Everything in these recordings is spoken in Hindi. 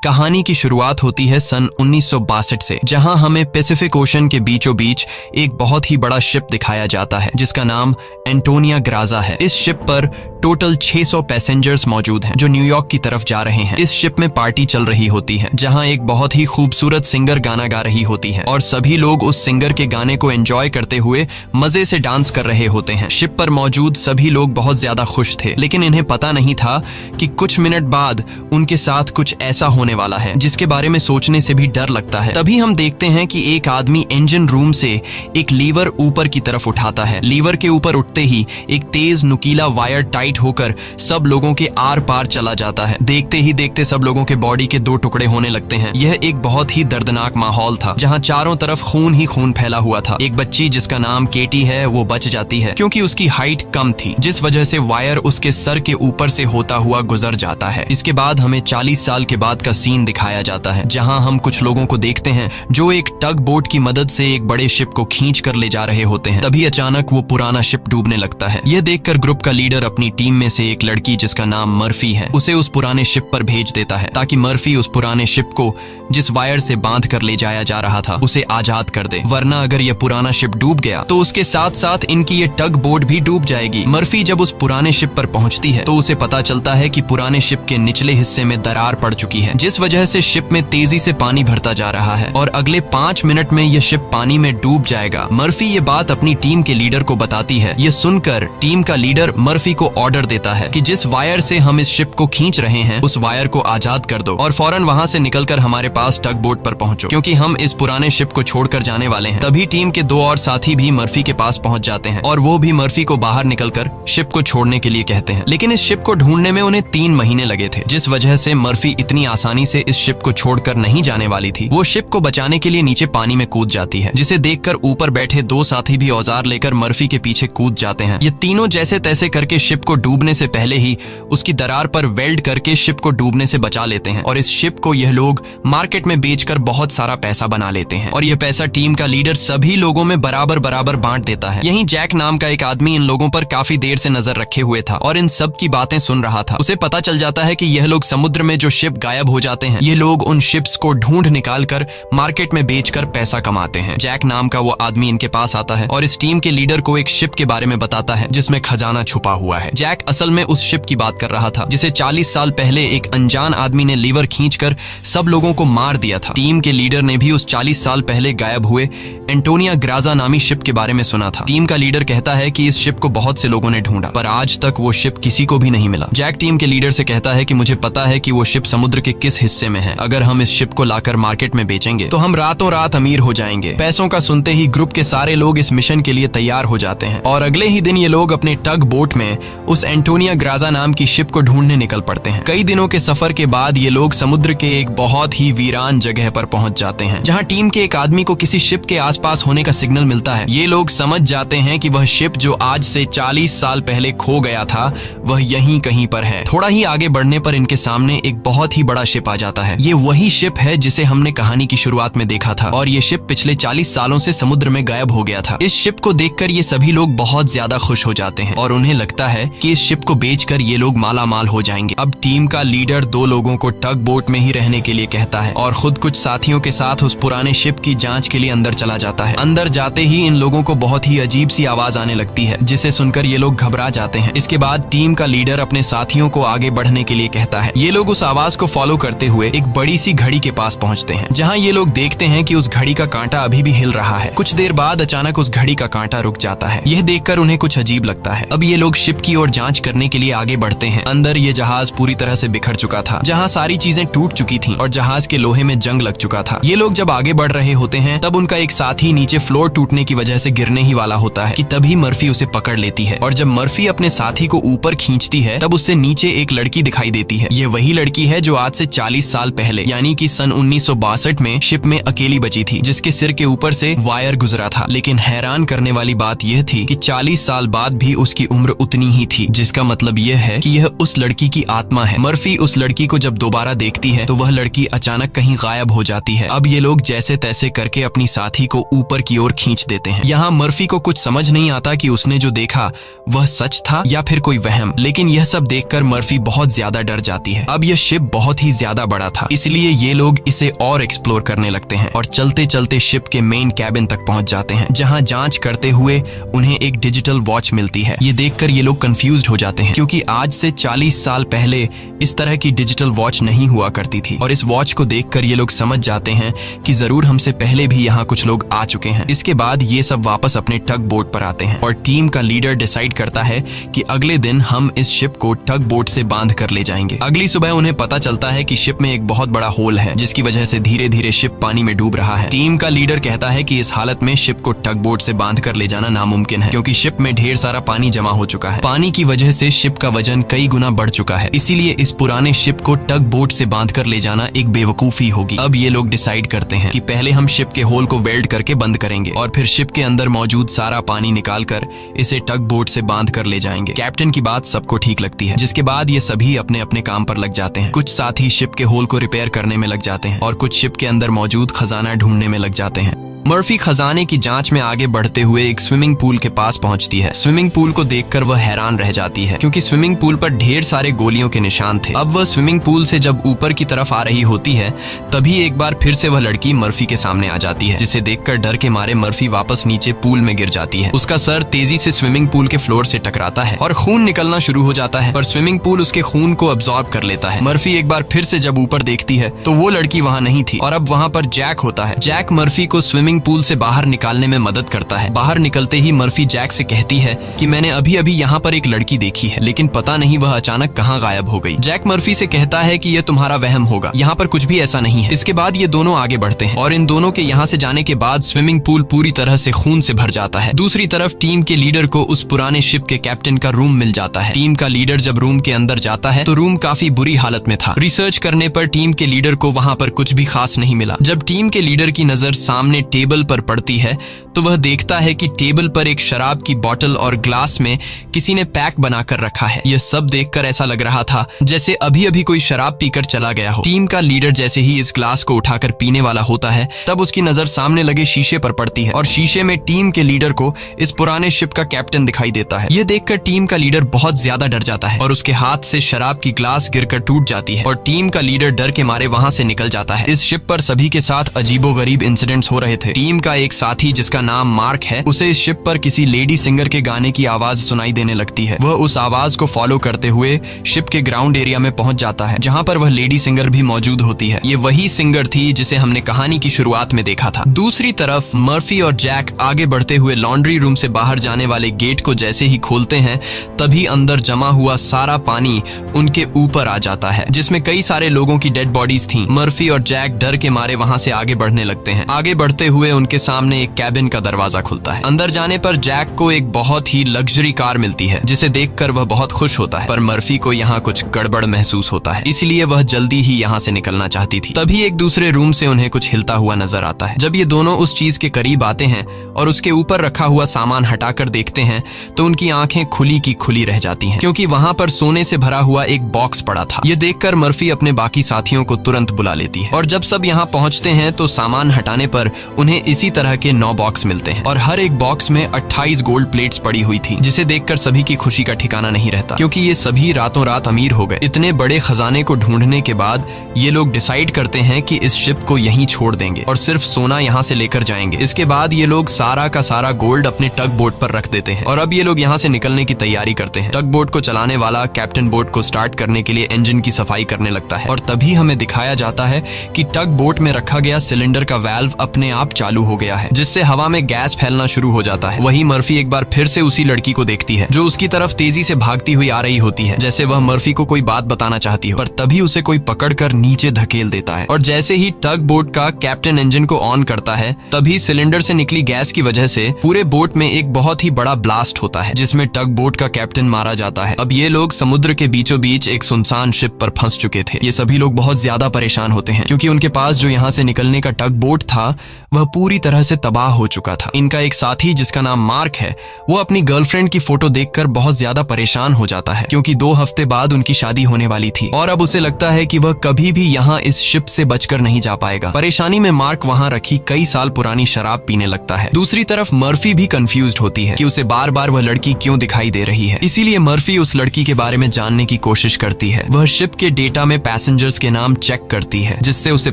कहानी की शुरुआत होती है सन 1962 से, जहां हमें पैसिफिक ओशन के बीचों बीच एक बहुत ही बड़ा शिप दिखाया जाता है जिसका नाम एंटोनिया ग्राजा है। इस शिप पर टोटल 600 पैसेंजर्स मौजूद हैं जो न्यूयॉर्क की तरफ जा रहे हैं। इस शिप में पार्टी चल रही होती है जहां एक बहुत ही खूबसूरत सिंगर गाना गा रही होती है और सभी लोग उस सिंगर के गाने को एंजॉय करते हुए मजे से डांस कर रहे होते हैं। शिप पर मौजूद सभी लोग बहुत ज्यादा खुश थे, लेकिन इन्हें पता नहीं था कि कुछ मिनट बाद उनके साथ कुछ ऐसा होने वाला है जिसके बारे में सोचने से भी डर लगता है। तभी हम देखते हैं कि एक आदमी इंजन रूम से एक लीवर ऊपर की तरफ उठाता है। लीवर के ऊपर उठते ही एक तेज नुकीला वायर टाइट होकर सब लोगों के आर पार चला जाता है। देखते ही देखते सब लोगों के बॉडी के 2 टुकड़े होने लगते हैं। यह एक बहुत ही दर्दनाक माहौल था जहां चारों तरफ खून ही खून फैला हुआ था। एक बच्ची जिसका नाम केटी है वो बच जाती है क्योंकि उसकी हाइट कम थी, जिस वजह से वायर उसके सर के ऊपर से होता हुआ गुजर जाता है। इसके बाद हमें 40 साल के बाद का सीन दिखाया जाता है जहां हम कुछ लोगों को देखते हैं जो एक टग बोट की मदद से एक बड़े शिप को खींच कर ले जा रहे होते हैं। तभी अचानक वो पुराना शिप डूबने लगता है। यह देखकर ग्रुप का लीडर अपनी टीम में से एक लड़की जिसका नाम मर्फी है उसे उस पुराने शिप पर भेज देता है ताकि मर्फी उस पुराने शिप को जिस वायर से बांध कर ले जाया जा रहा था उसे आजाद कर दे, वरना अगर यह पुराना शिप डूब गया तो उसके साथ साथ इनकी ये टग बोट भी डूब जाएगी। मर्फी जब उस पुराने शिप पर पहुंचती है तो उसे पता चलता है कि पुराने शिप के निचले हिस्से में दरार पड़ चुकी है, जिस वजह से शिप में तेजी से पानी भरता जा रहा है और अगले 5 मिनट में यह शिप पानी में डूब जाएगा। मर्फी ये बात अपनी टीम के लीडर को बताती है। ये सुनकर टीम का लीडर मर्फी को ऑर्डर देता है कि जिस वायर से हम इस शिप को खींच रहे हैं उस वायर को आजाद कर दो और फौरन वहां से निकलकर हमारे पास टग बोट पर पहुंचो, क्योंकि हम इस पुराने शिप को छोड़कर जाने वाले हैं। तभी टीम के 2 और साथी भी मर्फी के पास पहुंच जाते हैं और वो भी मर्फी को बाहर निकलकर शिप को छोड़ने के लिए कहते हैं, लेकिन इस शिप को ढूंढने में उन्हें 3 महीने लगे थे, जिस वजह से मर्फी इतनी आसानी से इस शिप को छोड़कर नहीं जाने वाली थी। वो शिप को बचाने के लिए नीचे पानी में कूद जाती है, जिसे देखकर ऊपर बैठे 2 साथी भी औजार लेकर मर्फी के पीछे कूद जाते हैं। ये तीनों जैसे तैसे करके शिप को डूबने से पहले ही उसकी दरार पर वेल्ड करके शिप को डूबने से बचा लेते हैं और इस शिप को यह लोग मार्केट में बेचकर बहुत सारा पैसा बना लेते हैं और यह पैसा टीम का लीडर सभी लोगों में बराबर बराबर बांट देता है। यहीं जैक नाम का एक आदमी इन लोगों पर काफी देर से नजर रखे हुए था और इन सब की बातें सुन रहा था। उसे पता चल जाता है कि यह लोग समुद्र में जो शिप गायब हो जाते हैं ये लोग उन शिप्स को ढूंढ निकाल कर मार्केट में बेचकर पैसा कमाते हैं। जैक नाम का वो आदमी इनके पास आता है और इस टीम के लीडर को एक शिप के बारे में बताता है जिसमें खजाना छुपा हुआ है। जैक असल में उस शिप की बात कर रहा था जिसे 40 साल पहले एक अनजान आदमी ने लीवर खींचकर सब लोगों को मार दिया था। टीम के लीडर ने भी उस 40 साल पहले गायब हुए एंटोनिया ग्राजा नामी शिप के बारे में सुना था। टीम का लीडर कहता है कि इस शिप को बहुत से लोगों ने ढूंढा पर आज तक वो शिप किसी को भी नहीं मिला। जैक टीम के लीडर से कहता है कि मुझे पता है कि वो शिप समुद्र के किस हिस्से में है। अगर हम इस शिप को लाकर मार्केट में बेचेंगे तो हम रातों रात अमीर हो जाएंगे। पैसों का सुनते ही ग्रुप के सारे लोग इस मिशन के लिए तैयार हो जाते हैं और अगले ही दिन ये लोग अपने टग बोट में उस एंटोनिया ग्राजा नाम की शिप को ढूंढने निकल पड़ते हैं। कई दिनों के सफर के बाद ये लोग समुद्र के एक बहुत ही वीरान जगह पर पहुंच जाते हैं जहां टीम के एक आदमी को किसी शिप के आसपास होने का सिग्नल मिलता है। ये लोग समझ जाते हैं कि वह शिप जो आज से 40 साल पहले खो गया था वह यहीं कहीं पर है। थोड़ा ही आगे बढ़ने पर इनके सामने एक बहुत ही बड़ा शिप आ जाता है। ये वही शिप है जिसे हमने कहानी की शुरुआत में देखा था और ये शिप पिछले 40 सालों से समुद्र में गायब हो गया था। इस शिप को देखकर ये सभी लोग बहुत ज्यादा खुश हो जाते हैं और उन्हें लगता है कि इस शिप को बेचकर ये लोग माला माल हो जाएंगे। अब टीम का लीडर 2 लोगों को टग बोट में ही रहने के लिए कहता है और खुद कुछ साथियों के साथ उस पुराने शिप की जांच के लिए अंदर चला जाता है। अंदर जाते ही इन लोगों को बहुत ही अजीब सी आवाज आने लगती है जिसे सुनकर ये लोग घबरा जाते हैं। इसके बाद टीम का लीडर अपने साथियों को आगे बढ़ने के लिए कहता है। ये लोग उस आवाज को फॉलो करते हुए एक बड़ी सी घड़ी के पास पहुंचते हैं जहां ये लोग देखते हैं कि उस घड़ी का कांटा अभी भी हिल रहा है। कुछ देर बाद अचानक उस घड़ी का कांटा रुक जाता है। यह देखकर उन्हें कुछ अजीब लगता है। अब ये लोग शिप की ओर जांच करने के लिए आगे बढ़ते हैं। अंदर ये जहाज पूरी तरह से बिखर चुका था, जहां सारी चीजें टूट चुकी थीं और जहाज के लोहे में जंग लग चुका था। ये लोग जब आगे बढ़ रहे होते हैं तब उनका एक साथी नीचे फ्लोर टूटने की वजह से गिरने ही वाला होता है कि तभी मर्फी उसे पकड़ लेती है और जब मर्फी अपने साथी को ऊपर खींचती है तब उससे नीचे एक लड़की दिखाई देती है। ये वही लड़की है जो आज से 40 साल पहले यानी कि सन 1962 में शिप में अकेली बची थी, जिसके सिर के ऊपर से वायर गुजरा था। लेकिन हैरान करने वाली बात यह थी कि 40 साल बाद भी उसकी उम्र उतनी ही थी, जिसका मतलब यह है कि यह उस लड़की की आत्मा है। मर्फी उस लड़की को जब दोबारा देखती है तो वह लड़की अचानक कहीं गायब हो जाती है। अब ये लोग जैसे तैसे करके अपनी साथी को ऊपर की ओर खींच देते हैं। यहाँ मर्फी को कुछ समझ नहीं आता कि उसने जो देखा वह सच था या फिर कोई वहम, लेकिन यह सब देखकर मर्फी बहुत ज्यादा डर जाती है। अब यह शिप बहुत ही ज्यादा ज्यादा बड़ा था, इसलिए ये लोग इसे और एक्सप्लोर करने लगते हैं और चलते चलते शिप के मेन कैबिन तक पहुंच जाते हैं, जहां जांच करते हुए उन्हें एक डिजिटल वॉच मिलती है। ये देखकर ये लोग कंफ्यूज्ड हो जाते हैं, क्योंकि आज से 40 साल पहले इस तरह की डिजिटल वॉच नहीं हुआ करती थी। और इस वॉच को देखकर ये लोग समझ जाते हैं कि जरूर हमसे पहले भी यहाँ कुछ लोग आ चुके हैं। इसके बाद ये सब वापस अपने टग बोट पर आते हैं और टीम का लीडर डिसाइड करता है कि अगले दिन हम इस शिप को टग बोट से बांध कर ले जाएंगे। अगली सुबह उन्हें पता चलता है कि शिप में एक बहुत बड़ा होल है, जिसकी वजह से धीरे धीरे शिप पानी में डूब रहा है। टीम का लीडर कहता है कि इस हालत में शिप को टग बोट से बांध कर ले जाना नामुमकिन है, क्योंकि शिप में ढेर सारा पानी जमा हो चुका है। पानी की वजह से शिप का वजन कई गुना बढ़ चुका है, इसीलिए इस पुराने शिप को टग बोट से बांध कर ले जाना एक बेवकूफी होगी। अब ये लोग डिसाइड करते हैं कि पहले हम शिप के होल को वेल्ड करके बंद करेंगे और फिर शिप के अंदर मौजूद सारा पानी निकाल कर इसे टग बोट से बांध कर ले जाएंगे। कैप्टन की बात सबको ठीक लगती है, जिसके बाद ये सभी अपने अपने काम पर लग जाते हैं। कुछ साथी शिप के होल को रिपेयर करने में लग जाते हैं और कुछ शिप के अंदर मौजूद खजाना ढूंढने में लग जाते हैं। मर्फी खजाने की जांच में आगे बढ़ते हुए एक स्विमिंग पूल के पास पहुंचती है। स्विमिंग पूल को देखकर वह हैरान रह जाती है, क्योंकि स्विमिंग पूल पर ढेर सारे गोलियों के निशान थे। अब वह स्विमिंग पूल से जब ऊपर की तरफ आ रही होती है, तभी एक बार फिर से वह लड़की मर्फी के सामने आ जाती है, जिसे देखकर डर के मारे मर्फी वापस नीचे पूल में गिर जाती है। उसका सर तेजी से स्विमिंग पूल के फ्लोर से टकराता है और खून निकलना शुरू हो जाता है, पर स्विमिंग पूल उसके खून को अब्सॉर्ब कर लेता है। मर्फी एक बार फिर से जब ऊपर देखती है तो वो लड़की वहाँ नहीं थी और अब वहाँ पर जैक होता है। जैक मर्फी को स्विमिंग पूल से बाहर निकालने में मदद करता है। बाहर निकलते ही मर्फी जैक से कहती है कि मैंने अभी अभी यहाँ पर एक लड़की देखी है, लेकिन पता नहीं वह अचानक कहाँ गायब हो गई। जैक मर्फी से कहता है कि यह तुम्हारा वहम होगा, यहाँ पर कुछ भी ऐसा नहीं है। इसके बाद ये दोनों आगे बढ़ते हैं और इन दोनों के यहाँ से जाने के बाद स्विमिंग पूल पूरी तरह से खून से भर जाता है। दूसरी तरफ टीम के लीडर को उस पुराने शिप के कैप्टन का रूम मिल जाता है। टीम का लीडर जब रूम के अंदर जाता है तो रूम काफी बुरी हालत में था। रिसर्च करने पर टीम के लीडर को वहाँ पर कुछ भी खास नहीं मिला। जब टीम के लीडर की नजर सामने टेबल पर पड़ती है तो वह देखता है कि टेबल पर एक शराब की बोतल और ग्लास में किसी ने पैक बनाकर रखा है। यह सब देखकर ऐसा लग रहा था जैसे अभी अभी कोई शराब पीकर चला गया हो। टीम का लीडर जैसे ही इस ग्लास को उठाकर पीने वाला होता है, तब उसकी नजर सामने लगे शीशे पर पड़ती है और शीशे में टीम के लीडर को इस पुराने शिप का कैप्टन दिखाई देता है। यह देखकर टीम का लीडर बहुत ज्यादा डर जाता है और उसके हाथ से शराब की ग्लास गिरकर टूट जाती है और टीम का लीडर डर के मारे वहां से निकल जाता है। इस शिप पर सभी के साथ अजीबोगरीब इंसिडेंट्स हो रहे थे। टीम का एक साथी जिसका नाम मार्क है, उसे इस शिप पर किसी लेडी सिंगर के गाने की आवाज सुनाई देने लगती है। वह उस आवाज को फॉलो करते हुए शिप के ग्राउंड एरिया में पहुंच जाता है, जहां पर वह लेडी सिंगर भी मौजूद होती है। ये वही सिंगर थी जिसे हमने कहानी की शुरुआत में देखा था। दूसरी तरफ मर्फी और जैक आगे बढ़ते हुए लॉन्ड्री रूम से बाहर जाने वाले गेट को जैसे ही खोलते हैं, तभी अंदर जमा हुआ सारा पानी उनके ऊपर आ जाता है, जिसमें कई सारे लोगों की डेड बॉडीज थी। मर्फी और जैक डर के मारे वहां से आगे बढ़ने लगते हैं। आगे बढ़ते हुए उनके सामने एक कैबिन का दरवाजा खुलता है। अंदर जाने पर जैक को एक बहुत ही लग्जरी कार मिलती है, जिसे देखकर वह बहुत खुश होता है, पर मर्फी को यहाँ कुछ गड़बड़ महसूस होता है, इसलिए वह जल्दी ही यहाँ से निकलना चाहती थी। तभी एक दूसरे रूम से उन्हें कुछ हिलता हुआ नजर आता है। जब ये दोनों उस चीज के करीब आते हैं और उसके ऊपर रखा हुआ सामान हटाकर देखते हैं तो उनकी आंखें खुली की खुली रह जाती हैं, क्योंकि वहां पर सोने से भरा हुआ एक बॉक्स पड़ा था। ये देखकर मर्फी अपने बाकी साथियों को तुरंत बुला लेती है और जब सब यहाँ पहुंचते हैं तो सामान हटाने पर उन्हें इसी तरह के 9 बॉक्स मिलते हैं और हर एक बॉक्स में 28 गोल्ड प्लेट्स पड़ी हुई थी, जिसे देखकर सभी की खुशी का ठिकाना नहीं रहता, क्योंकि ये सभी रातों रात अमीर हो गए। इतने बड़े खजाने को ढूंढने के बाद ये लोग डिसाइड करते हैं कि इस शिप को यहीं छोड़ देंगे और सिर्फ सोना यहाँ से लेकर जाएंगे। इसके बाद ये लोग सारा का सारा गोल्ड अपने टग बोट पर रख देते हैं और अब ये लोग यहाँ से निकलने की तैयारी करते हैं। टग बोट को चलाने वाला कैप्टन बोट को स्टार्ट करने के लिए इंजन की सफाई करने लगता है और तभी हमें दिखाया जाता है कि टग बोट में रखा गया सिलेंडर का वाल्व अपने आप चालू हो गया है, जिससे हवा में गैस फैलना शुरू हो जाता है। वही मर्फी एक बार फिर से उसी लड़की को देखती है जो उसकी तरफ तेजी से भागती हुई आ रही होती है, जैसे वह मर्फी को कोई बात बताना चाहती हो, पर तभी उसे कोई पकड़कर नीचे धकेल देता है और जैसे ही टग बोट का कैप्टन इंजन को ऑन करता है, तभी सिलेंडर से निकली गैस की वजह से पूरे बोट में एक बहुत ही बड़ा ब्लास्ट होता है, जिसमें टग बोट का कैप्टन मारा जाता है। अब ये लोग समुद्र के बीचों बीच एक सुनसान शिप पर फंस चुके थे। ये सभी लोग बहुत ज्यादा परेशान होते हैं, क्योंकि उनके पास जो यहाँ से निकलने का टग बोट था वह पूरी तरह से तबाह हो चुका चुका था। इनका एक साथी जिसका नाम मार्क है, वो अपनी गर्लफ्रेंड की फोटो देखकर बहुत ज्यादा परेशान हो जाता है क्योंकि 2 हफ्ते बाद उनकी शादी होने वाली थी और अब उसे लगता है कि वह कभी भी यहाँ इस शिप से बचकर नहीं जा पाएगा। परेशानी में मार्क वहाँ रखी कई साल पुरानी शराब पीने लगता है। दूसरी तरफ मर्फी भी कंफ्यूज्ड होती है कि उसे बार बार वह लड़की क्यों दिखाई दे रही है। इसीलिए मर्फी उस लड़की के बारे में जानने की कोशिश करती है। वह शिप के डेटा में पैसेंजर्स के नाम चेक करती है, जिससे उसे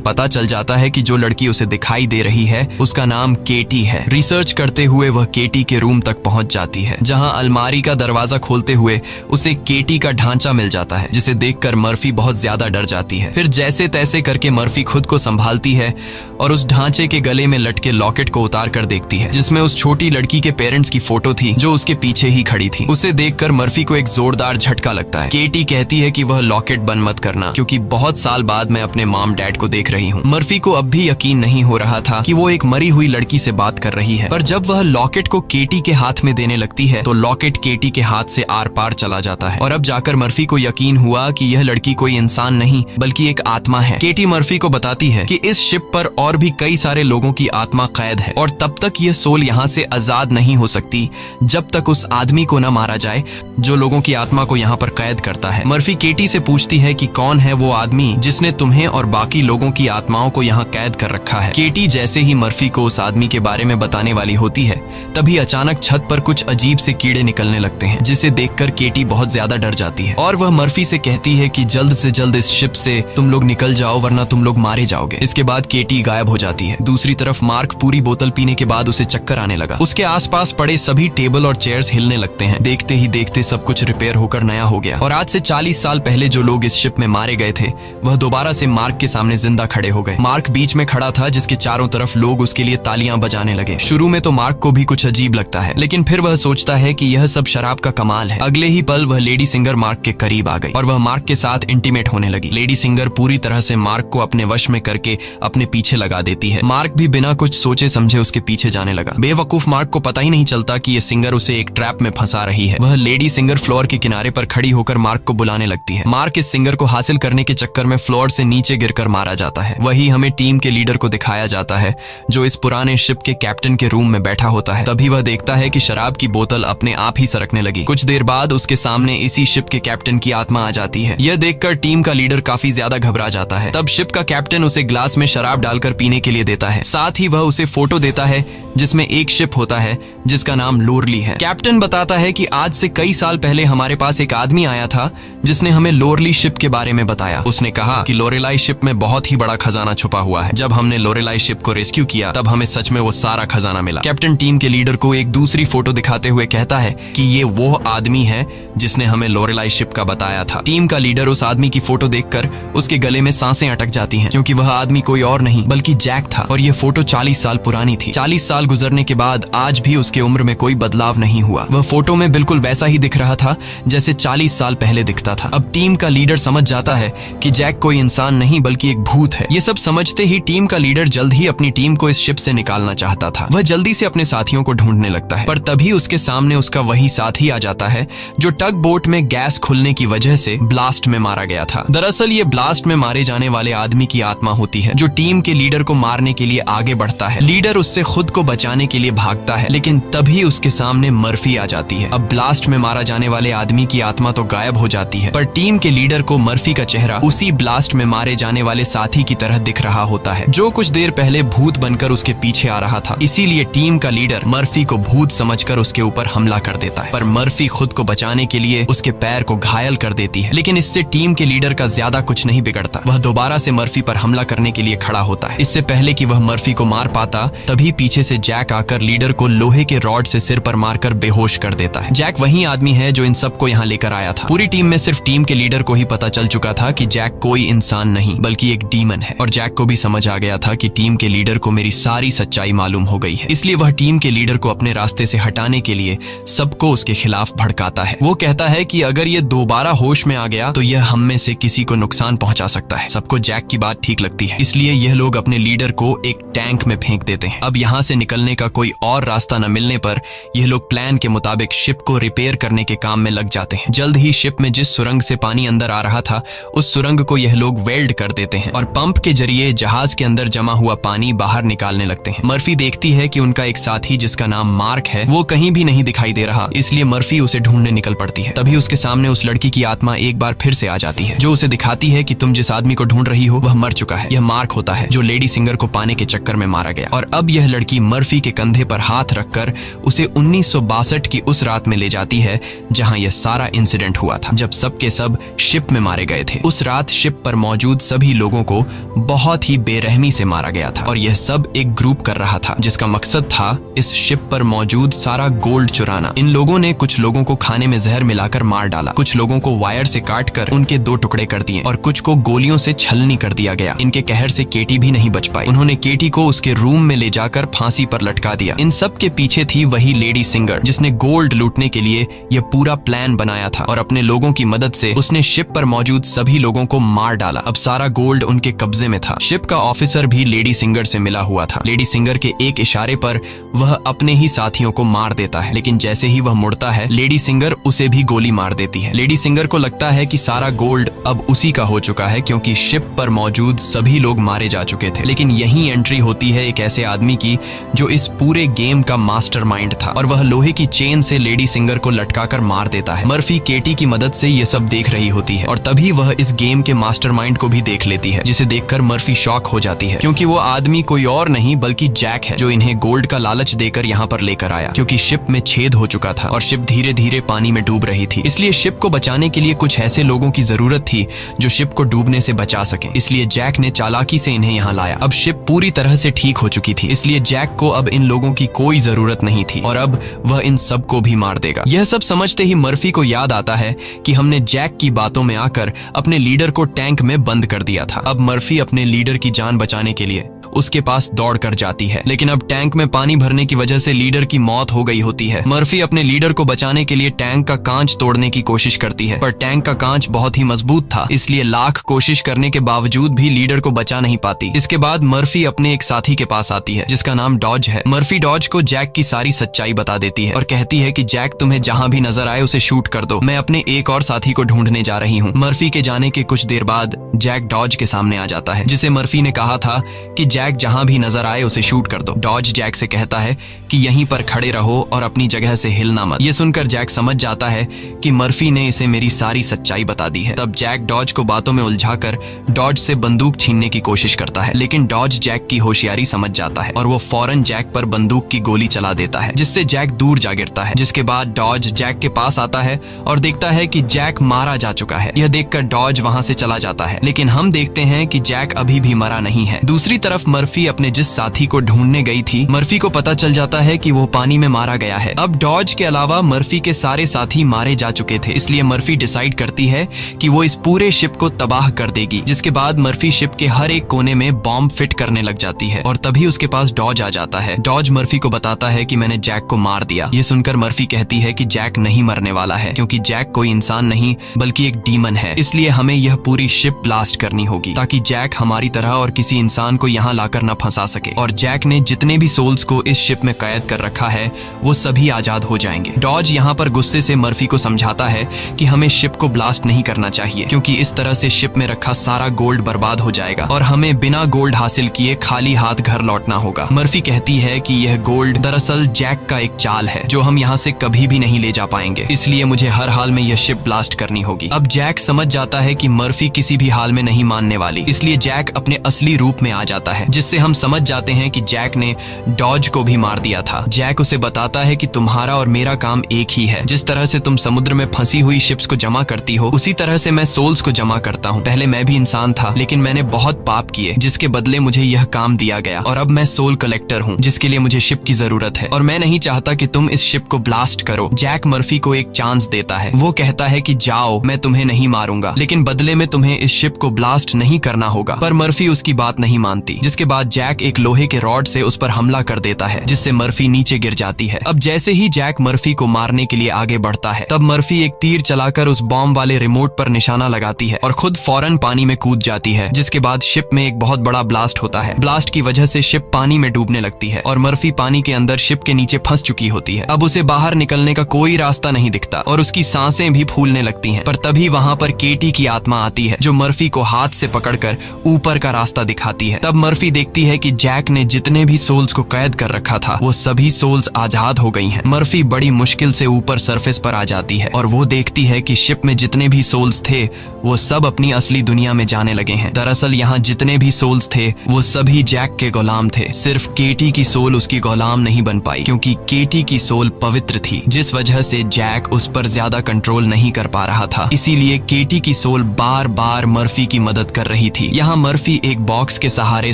पता चल जाता है कि जो लड़की उसे दिखाई दे रही है उसका नाम केटी है। रिसर्च करते हुए वह केटी के रूम तक पहुंच जाती है, जहां अलमारी का दरवाजा खोलते हुए उसे केटी का ढांचा मिल जाता है, जिसे देखकर मर्फी बहुत ज्यादा डर जाती है। फिर जैसे तैसे करके मर्फी खुद को संभालती है और उस ढांचे के गले में लटके लॉकेट को उतार कर देखती है, जिसमें उस छोटी लड़की के पेरेंट्स की फोटो थी जो उसके पीछे ही खड़ी थी। उसे देखकर मर्फी को एक जोरदार झटका लगता है। केटी कहती है कि वह लॉकेट बंद मत करना, क्योंकि बहुत साल बाद मैं अपने मॉम डैड को देख रही हूँ। मर्फी को अब भी यकीन नहीं हो रहा था कि वो एक मरी हुई लड़की से बात कर रही है, पर जब वह लॉकेट को केटी के हाथ में देने लगती है तो लॉकेट केटी के हाथ से आर पार चला जाता है और अब जाकर मर्फी को यकीन हुआ कि यह लड़की कोई इंसान नहीं बल्कि एक आत्मा है। केटी मर्फी को बताती है कि इस शिप पर और भी कई सारे लोगों की आत्मा कैद है और तब तक यह सोल यहाँ से आजाद नहीं हो सकती जब तक उस आदमी को न मारा जाए जो लोगों की आत्मा को यहाँ पर कैद करता है। मर्फी केटी से पूछती है कि कौन है वो आदमी जिसने तुम्हें और बाकी लोगों की आत्माओं को यहाँ कैद कर रखा है। केटी जैसे ही मर्फी को उस आदमी के बारे में बताने वाली होती है, तभी अचानक छत पर कुछ अजीब से कीड़े निकलने लगते हैं, जिसे देखकर केटी बहुत ज्यादा डर जाती है और वह मर्फी से कहती है कि जल्द से जल्द इस शिप से तुम लोग निकल जाओ वरना तुम लोग मारे जाओगे। इसके बाद केटी गायब हो जाती है। दूसरी तरफ मार्क पूरी बोतल पीने के बाद उसे चक्कर आने लगा। उसके आसपास पड़े सभी टेबल और चेयर्स हिलने लगते हैं। देखते ही देखते सब कुछ रिपेयर होकर नया हो गया और आज से 40 साल पहले जो लोग इस शिप में मारे गए थे वह दोबारा से मार्क के सामने जिंदा खड़े हो गए। मार्क बीच में खड़ा था, जिसके चारों तरफ लोग उसके लिए तालियां बजाने लगे। शुरू में तो मार्क को भी कुछ अजीब लगता है, लेकिन फिर वह सोचता है कि यह सब शराब का कमाल है। अगले ही पल वह लेडी सिंगर मार्क के करीब आ गई और वह मार्क के साथ इंटीमेट होने लगी। लेडी सिंगर पूरी तरह से मार्क को अपने वश में करके अपने पीछे लगा देती है। मार्क भी बिना कुछ सोचे समझे उसके पीछे जाने लगा। बेवकूफ मार्क को पता ही नहीं चलता कि यह सिंगर उसे एक ट्रैप में फंसा रही है। वह लेडी सिंगर फ्लोर के किनारे पर खड़ी होकर मार्क को बुलाने लगती है। मार्क इस सिंगर को हासिल करने के चक्कर में फ्लोर से नीचे गिरकर मारा जाता है। वही हमें टीम के लीडर को दिखाया जाता है, जो इस पुराने शिप के कैप्टन के रूम में बैठा होता है। तभी वह देखता है कि शराब की बोतल अपने आप ही सरकने लगी। कुछ देर बाद उसके सामने इसी शिप के कैप्टन की आत्मा आ जाती है। यह देखकर टीम का लीडर काफी ज्यादा घबरा जाता है। तब शिप का कैप्टन उसे ग्लास में शराब डालकर पीने के लिए देता है। साथ ही वह उसे फोटो देता है जिसमें एक शिप होता है जिसका नाम लोरली है। कैप्टन बताता है कि आज से कई साल पहले हमारे पास एक आदमी आया था जिसने हमें लोरली शिप के बारे में बताया। उसने कहा कि लोरेलाई शिप में बहुत ही बड़ा खजाना छुपा हुआ है। जब हमने लोरेलाई शिप को रेस्क्यू किया तब हमें सच में वो सारा खजाना मिला। कैप्टन टीम के लीडर को एक दूसरी फोटो दिखाते हुए कहता है कि ये वो आदमी है जिसने हमें लोरेलाई शिप का बताया था। टीम का लीडर उस आदमी की फोटो देखकर उसके गले में सांसें अटक जाती हैं, क्योंकि वह आदमी कोई और नहीं बल्कि जैक था और यह फोटो 40 साल पुरानी थी। 40 साल गुजरने के बाद आज भी उसके उम्र में कोई बदलाव नहीं हुआ। वह फोटो में बिल्कुल वैसा ही दिख रहा था जैसे 40 साल पहले दिखता था। अब टीम का लीडर समझ जाता है कि जैक कोई इंसान नहीं बल्कि एक भूत है। ये सब समझते ही टीम का लीडर जल्द ही अपनी टीम को इस शिप से निकालना चाहता था। वह जल्दी से अपने साथियों को ढूंढने लगता है, पर तभी उसके सामने उसका वही साथी आ जाता है जो टग बोट में गैस खुलने की वजह से ब्लास्ट में मारा गया था। दरअसल ये ब्लास्ट में मारे जाने वाले आदमी की आत्मा होती है जो टीम के लीडर को मारने के लिए आगे बढ़ता है। लीडर उससे खुद को बचाने के लिए भागता है, लेकिन तभी उसके सामने मर्फी आ जाती है। अब ब्लास्ट में मारा जाने वाले आदमी की आत्मा तो गायब हो जाती है, पर टीम के लीडर को मर्फी का चेहरा उसी ब्लास्ट में मारे जाने वाले साथी की तरह दिख रहा होता है, जो कुछ देर पहले भूत बनकर उसके पीछे आ रहा था। इसीलिए टीम का लीडर मर्फी को भूत समझकर उसके ऊपर हमला कर देता है, पर मर्फी खुद को बचाने के लिए उसके पैर को घायल कर देती है। लेकिन इससे टीम के लीडर का ज्यादा कुछ नहीं बिगड़ता। वह दोबारा से मर्फी पर हमला करने के लिए खड़ा होता है। इससे पहले कि वह मर्फी को मार पाता, तभी पीछे से जैक आकर लीडर को लोहे के रॉड से सिर पर मारकर बेहोश कर देता है। जैक वही आदमी है जो इन सबको यहाँ लेकर आया था। पूरी टीम में सिर्फ टीम के लीडर को ही पता चल चुका था कि जैक कोई इंसान नहीं बल्कि एक डीमन है, और जैक को भी समझ आ गया था कि टीम के लीडर को मेरी सारी सच्चाई मालूम हो गई है। इसलिए वह टीम के लीडर को अपने रास्ते से हटाने के लिए सबको उसके खिलाफ भड़काता है। वो कहता है कि अगर ये दोबारा होश में आ गया तो यह हम में से किसी को नुकसान पहुंचा सकता है। सबको जैक की बात ठीक लगती है, इसलिए यह लोग अपने लीडर को एक टैंक में फेंक देते हैं। अब यहाँ से निकलने का कोई और रास्ता न मिलने पर यह लोग प्लान के मुताबिक शिप को रिपेयर करने के काम में लग जाते हैं। जल्द ही शिप में जिस सुरंग से पानी अंदर आ रहा था उस सुरंग को यह लोग वेल्ड कर देते हैं और पंप के जरिए जहाज के अंदर जमा हुआ पानी बाहर निकालने लगते हैं। मर्फी देखती है कि उनका एक साथी जिसका नाम मार्क है वो कहीं भी नहीं दिखाई दे रहा, इसलिए मर्फी उसे ढूंढने निकल पड़ती है। तभी उसके सामने उस लड़की की आत्मा एक बार फिर से आ जाती है जो उसे दिखाती है कि तुम जिस आदमी को ढूंढ रही हो वह मर चुका है। यह मार्क होता है जो लेडी सिंगर को पाने के चक्कर में मारा गया। और अब यह लड़की मर्फी के कंधे पर हाथ रखकर उसे 1962 की उस रात में ले जाती है जहां यह सारा इंसिडेंट हुआ था, जब सबके सब शिप में मारे गए थे। उस रात शिप पर मौजूद सभी लोगों को बहुत ही बेरहमी से मारा गया था और यह सब एक ग्रुप कर रहा था जिसका मकसद था इस शिप पर मौजूद सारा गोल्ड चुराना। इन लोगों ने कुछ लोगों को खाने में जहर मिलाकर मार डाला, कुछ लोगों को वायर से काटकर उनके 2 टुकड़े कर दिए और कुछ को गोलियों से छलनी कर दिया गया। इनके कहर से केटी भी नहीं बच पाई। उन्होंने केटी को उसके रूम में ले जाकर फांसी पर लटका दिया। इन सब के पीछे थी वही लेडी सिंगर जिसने गोल्ड लूटने के लिए यह पूरा प्लान बनाया था और अपने लोगों की मदद से उसने शिप पर मौजूद सभी लोगों को मार डाला। अब सारा गोल्ड उनके कब्जे में था। शिप का ऑफिसर भी लेडी सिंगर से मिला हुआ था। लेडी सिंगर के एक इशारे पर वह अपने ही साथियों को मार देता है, लेकिन जैसे ही वह मुड़ता है लेडी सिंगर उसे भी गोली मार देती है। लेडी सिंगर को लगता है कि सारा गोल्ड अब उसी का हो चुका है क्योंकि शिप पर मौजूद सभी लोग मारे जा चुके थे। लेकिन यही एंट्री होती है एक ऐसे आदमी की जो इस पूरे गेम का मास्टरमाइंड था और वह लोहे की चेन से लेडी सिंगर को लटकाकर मार देता है। मर्फी केटी की मदद से ये सब देख रही होती है और तभी वह इस गेम के मास्टरमाइंड को भी देख लेती है, जिसे देखकर मर्फी शॉक हो जाती है क्योंकि वो आदमी कोई और नहीं बल्कि जैक है जो इन्हें गोल्ड का लालच देकर यहाँ पर लेकर आया। क्योंकि शिप में छेद हो चुका था और शिप धीरे धीरे पानी में डूब रही थी, इसलिए शिप को बचाने के लिए कुछ ऐसे लोगों की जरूरत थी जो शिप को डूबने से बचा सके। इसलिए जैक ने चालाकी से इन्हें यहाँ लाया। अब शिप पूरी तरह से ठीक हो चुकी थी, इसलिए जैक को अब इन लोगों की कोई जरूरत नहीं थी और अब वह इन सबको भी मार देगा। यह सब समझते ही मर्फी को याद आता है कि हमने जैक की बातों में आकर अपने लीडर को टैंक में बंद कर दिया था। अब मर्फी अपने लीडर की जान बचाने के लिए उसके पास दौड़ कर जाती है, लेकिन अब टैंक में पानी भरने की वजह से लीडर की मौत हो गई होती है। मर्फी अपने लीडर को बचाने के लिए टैंक का कांच तोड़ने की कोशिश करती है, पर टैंक का कांच बहुत ही मजबूत था, इसलिए लाख कोशिश करने के बावजूद भी लीडर को बचा नहीं पाती। इसके बाद मर्फी अपने एक साथी के पास आती है जिसका नाम डॉज है। मर्फी डॉज को जैक की सारी सच्चाई बता देती है और कहती है कि जैक तुम्हें जहां भी नजर आए उसे शूट कर दो, मैं अपने एक और साथी को ढूंढने जा रही हूँ। मर्फी के जाने के कुछ देर बाद जैक डॉज के सामने आ जाता है, जिसे मर्फी ने कहा था कि जैक जहां भी नजर आए उसे शूट कर दो। डॉज जैक से कहता है कि यहीं पर खड़े रहो और अपनी जगह से हिलना मत। ये सुनकर जैक समझ जाता है कि मर्फी ने इसे मेरी सारी सच्चाई बता दी है। तब जैक डॉज को बातों में उलझाकर डॉज से बंदूक छीनने की कोशिश करता है, लेकिन डॉज जैक की होशियारी समझ जाता है और वो फौरन जैक पर बंदूक की गोली चला देता है, जिससे जैक दूर जा गिरता है। जिसके बाद डॉज जैक के पास आता है और देखता है कि जैक मारा जा चुका है। यह देखकर डॉज वहां से चला जाता है, लेकिन हम देखते हैं कि जैक अभी भी मरा नहीं है। दूसरी तरफ मर्फी अपने जिस साथी को ढूंढने गई थी, मर्फी को पता चल जाता है कि वो पानी में मारा गया है। अब डॉज के अलावा मर्फी के सारे साथी मारे जा चुके थे, इसलिए मर्फी डिसाइड करती है कि वो इस पूरे शिप को तबाह कर देगी। जिसके बाद मर्फी शिप के हर एक कोने में बॉम्ब फिट करने लग जाती है और तभी उसके पास डॉज आ जाता है। डॉज मर्फी को बताता है कि मैंने जैक को मार दिया। ये सुनकर मर्फी कहती है कि जैक नहीं मरने वाला है, क्योंकि जैक कोई इंसान नहीं बल्कि एक डीमन है, इसलिए हमें यह पूरी शिप ब्लास्ट करनी होगी ताकि जैक हमारी तरह और किसी इंसान को यहाँ लाकर न फंसा सके। और जैक ने जितने भी सोल्स को इस शिप में कैद कर रखा है वो सभी आजाद हो जाएंगे। डॉज यहाँ पर गुस्से से मर्फी को समझाता है कि हमें शिप को ब्लास्ट नहीं करना चाहिए, क्योंकि इस तरह से शिप में रखा सारा गोल्ड बर्बाद हो जाएगा और हमें बिना गोल्ड हासिल किए खाली हाथ घर लौटना होगा। मर्फी कहती है कि यह गोल्ड दरअसल जैक का एक चाल है जो हम यहाँ से कभी भी नहीं ले जा पाएंगे, इसलिए मुझे हर हाल में यह शिप ब्लास्ट करनी होगी। अब जैक समझ जाता है कि मर्फी किसी भी हाल में नहीं मानने वाली, इसलिए जैक अपने असली रूप में आ जाता है, जिससे हम समझ जाते हैं कि जैक ने डॉज को भी मार दिया था। जैक उसे बताता है कि तुम्हारा और मेरा काम एक ही है, जिस तरह से तुम समुद्र में फंसी हुई शिप्स को जमा करती हो उसी तरह से मैं सोल्स को जमा करता हूँ। पहले मैं भी इंसान था, लेकिन मैंने बहुत पाप किए जिसके बदले मुझे यह काम दिया गया, और अब मैं सोल कलेक्टर हूँ जिसके लिए मुझे शिप की जरूरत है और मैं नहीं चाहता कि तुम इस शिप को ब्लास्ट करो। जैक मर्फी को एक चांस देता है। वो कहता है कि जाओ, मैं तुम्हें नहीं मारूंगा, लेकिन बदले में तुम्हें इस शिप को ब्लास्ट नहीं करना होगा। पर मर्फी उसकी बात नहीं मानती, जिसके जिसके बाद जैक एक लोहे के रॉड से उस पर हमला कर देता है, जिससे मर्फी नीचे गिर जाती है। अब जैसे ही जैक मर्फी को मारने के लिए आगे बढ़ता है, तब मर्फी एक तीर चलाकर उस बॉम्ब वाले रिमोट पर निशाना लगाती है और खुद फौरन पानी में कूद जाती है, जिसके बाद शिप में एक बहुत बड़ा ब्लास्ट होता है। ब्लास्ट की वजह से शिप पानी में डूबने लगती है और मर्फी पानी के अंदर शिप के नीचे फंस चुकी होती है। अब उसे बाहर निकलने का कोई रास्ता नहीं दिखता और उसकी सांसें भी फूलने लगती हैं। पर तभी वहां पर केटी की आत्मा आती है, जो मर्फी को हाथ से पकड़कर ऊपर का रास्ता दिखाती है। तब मर्फी देखती है कि जैक ने जितने भी सोल्स को कैद कर रखा था, वो सभी सोल्स आजाद हो गई हैं। मर्फी बड़ी मुश्किल से ऊपर सरफेस पर आ जाती है और वो देखती है कि शिप में जितने भी सोल्स थे वो सब अपनी असली दुनिया में जाने लगे हैं। दरअसल यहाँ जितने भी सोल्स थे वो सभी जैक के गुलाम थे। सिर्फ केटी की सोल उसकी गुलाम नहीं बन पाई, क्योंकि केटी की सोल पवित्र थी, जिस वजह से जैक उस पर ज्यादा कंट्रोल नहीं कर पा रहा था। इसीलिए केटी की सोल बार बार मर्फी की मदद कर रही थी। यहाँ मर्फी एक बॉक्स के सहारे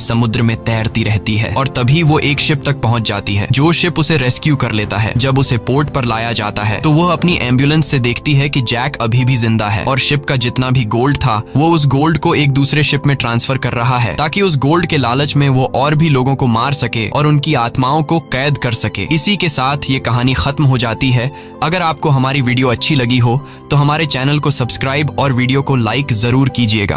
समुद्र में तैरती रहती है और तभी वो एक शिप तक पहुंच जाती है, जो शिप उसे रेस्क्यू कर लेता है। जब उसे पोर्ट पर लाया जाता है तो वो अपनी एम्बुलेंस से देखती है कि जैक अभी भी जिंदा है और शिप का जितना भी गोल्ड था वो उस गोल्ड को एक दूसरे शिप में ट्रांसफर कर रहा है, ताकि उस गोल्ड के लालच में वो और भी लोगों को मार सके और उनकी आत्माओं को कैद कर सके। इसी के साथ ये कहानी खत्म हो जाती है। अगर आपको हमारी वीडियो अच्छी लगी हो तो हमारे चैनल को सब्सक्राइब और वीडियो को लाइक जरूर कीजिएगा।